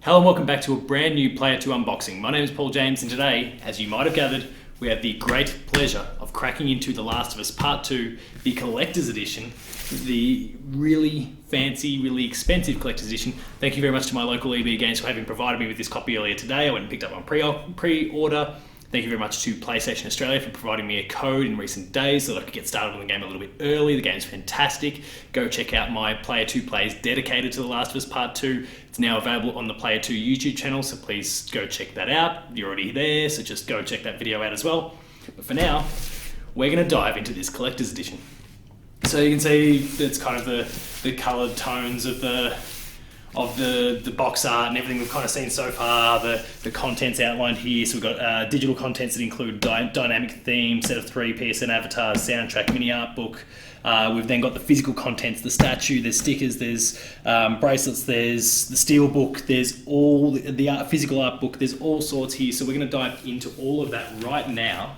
Hello and welcome back to a brand new Player 2 unboxing. My name is Paul James and today, as you might have gathered, we have the great pleasure of cracking into The Last of Us Part 2, the Collector's Edition, the really fancy, really expensive Collector's Edition. Thank you very much to my local EB Games for having provided me with this copy earlier today. I went and picked up my pre-order. Thank you very much to PlayStation Australia for providing me a code in recent days so that I could get started on the game a little bit early. The game's fantastic. Go check out my Player 2 plays dedicated to The Last of Us Part 2. It's now available on the Player 2 YouTube channel, so please go check that out. You're already there, so just go check that video out as well. But for now, we're going to dive into this Collector's Edition. So you can see that's kind of the coloured tones of the box art and everything we've kind of seen so far, the contents outlined here. So we've got digital contents that include dynamic theme, set of 3 PSN avatars, soundtrack, mini art book. We've then got the physical contents, the statue, there's stickers, there's bracelets, there's the steel book, there's all the physical art book, there's all sorts here. So we're going to dive into all of that right now.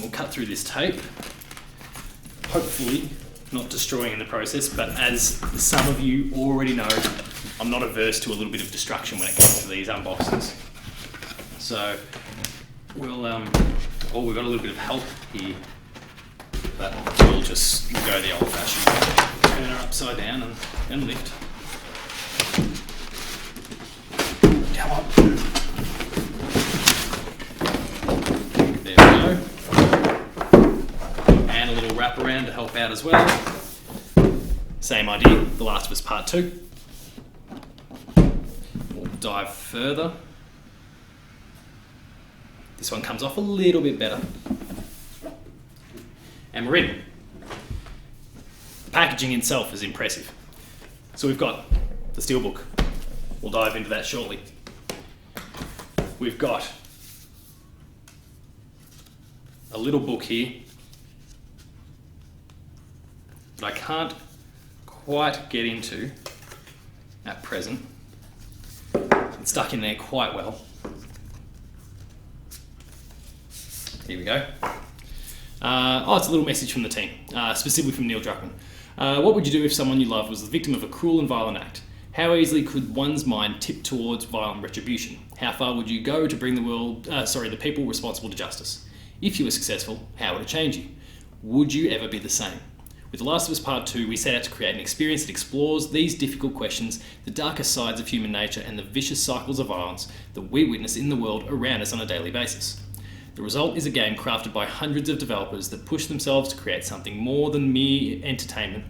We'll cut through this tape, hopefully not destroying in the process, but as some of you already know, I'm not averse to a little bit of destruction when it comes to these unboxings. So we'll, we've got a little bit of help here, but we'll just go the old-fashioned way. Turn her upside down and lift. Come on. There we go. And a little wrap around to help out as well. Same idea, The Last of Us Part 2. We'll dive further. This one comes off a little bit better. And we're in. The packaging itself is impressive. So we've got the steelbook. We'll dive into that shortly. We've got a little book here that I can't quite get into at present. It's stuck in there quite well. Here we go. It's a little message from the team, specifically from Neil Druckmann. What would you do if someone you loved was the victim of a cruel and violent act? How easily could one's mind tip towards violent retribution? How far would you go to bring the people responsible to justice? If you were successful, how would it change you? Would you ever be the same? With The Last of Us Part 2, we set out to create an experience that explores these difficult questions, the darker sides of human nature, and the vicious cycles of violence that we witness in the world around us on a daily basis. The result is a game crafted by hundreds of developers that push themselves to create something more than mere entertainment,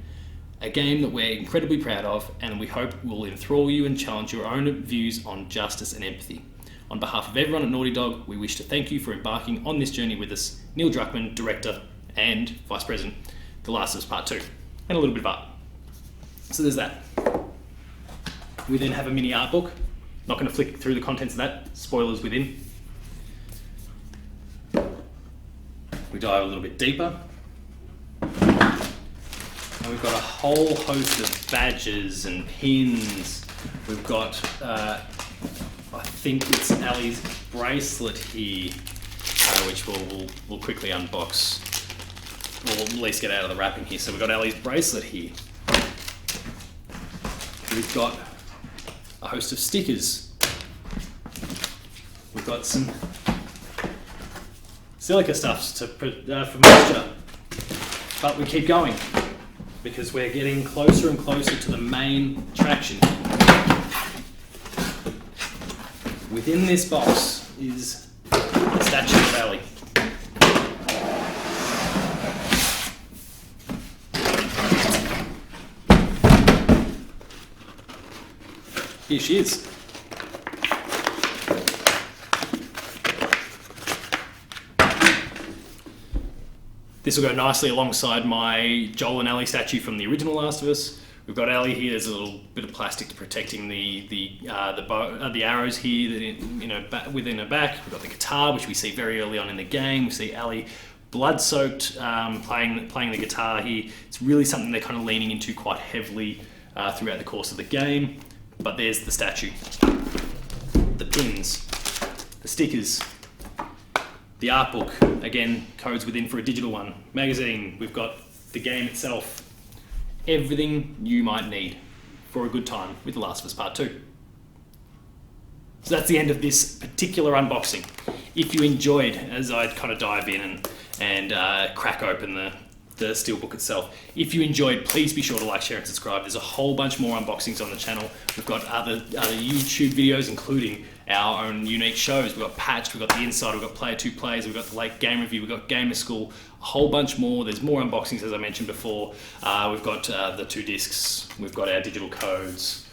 a game that we're incredibly proud of and we hope will enthrall you and challenge your own views on justice and empathy. On behalf of everyone at Naughty Dog, we wish to thank you for embarking on this journey with us. Neil Druckmann, Director and Vice President, The Last of Us Part 2, and a little bit of art. So there's that. We then have a mini art book. Not going to flick through the contents of that, spoilers within. We dive a little bit deeper. And we've got a whole host of badges and pins. We've got, I think it's Ellie's bracelet here, which we'll quickly unbox. We'll at least get out of the wrapping here. So we've got Ellie's bracelet here. We've got a host of stickers. We've got some silica stuffs for moisture. But we keep going because we're getting closer and closer to the main attraction. Within this box is the statue of Ellie. Here she is. This will go nicely alongside my Joel and Ellie statue from the original Last of Us. We've got Ellie here. There's a little bit of plastic protecting the arrows here that within her back. We've got the guitar, which we see very early on in the game. We see Ellie blood-soaked, playing the guitar here. It's really something they're kind of leaning into quite heavily throughout the course of the game. But there's the statue, the pins, the stickers, the art book, again, codes within for a digital one, magazine, we've got the game itself, everything you might need for a good time with The Last of Us Part 2. So that's the end of this particular unboxing. If you enjoyed, as I kind of dive in and crack open the steelbook itself, if you enjoyed, please be sure to like, share and subscribe. There's a whole bunch more unboxings on the channel. We've got other YouTube videos, including our own unique shows. We've got Patched, we've got The Inside, we've got Player 2 Plays, we've got the Late Game Review, we've got Gamer School, a whole bunch more. There's more unboxings, as I mentioned before. We've got the 2 discs, we've got our digital codes.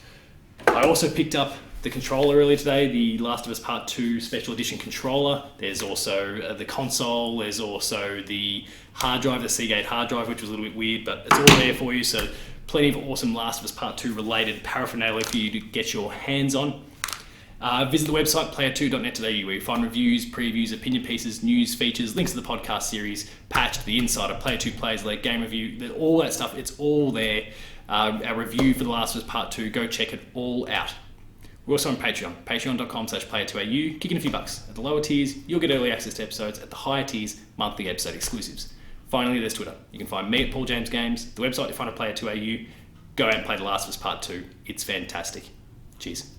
I also picked up the controller earlier today, the Last of Us Part 2 Special Edition controller. There's also the console, there's also the hard drive, the Seagate hard drive, which was a little bit weird, but it's all there for you, so plenty of awesome Last of Us Part 2 related paraphernalia for you to get your hands on. Visit the website player2.net.au where you find reviews, previews, opinion pieces, news, features, links to the podcast series, Patched, The Insider, Player 2 Plays, Late Game Review, all that stuff, it's all there. Our review for The Last of Us Part 2, go check it all out. We're also on Patreon, patreon.com/player2au. Kick in a few bucks. At the lower tiers, you'll get early access to episodes. At the higher tiers, monthly episode exclusives. Finally, there's Twitter. You can find me at Paul James Games. The website you find at player2au. Go out and play The Last of Us Part 2. It's fantastic. Cheers.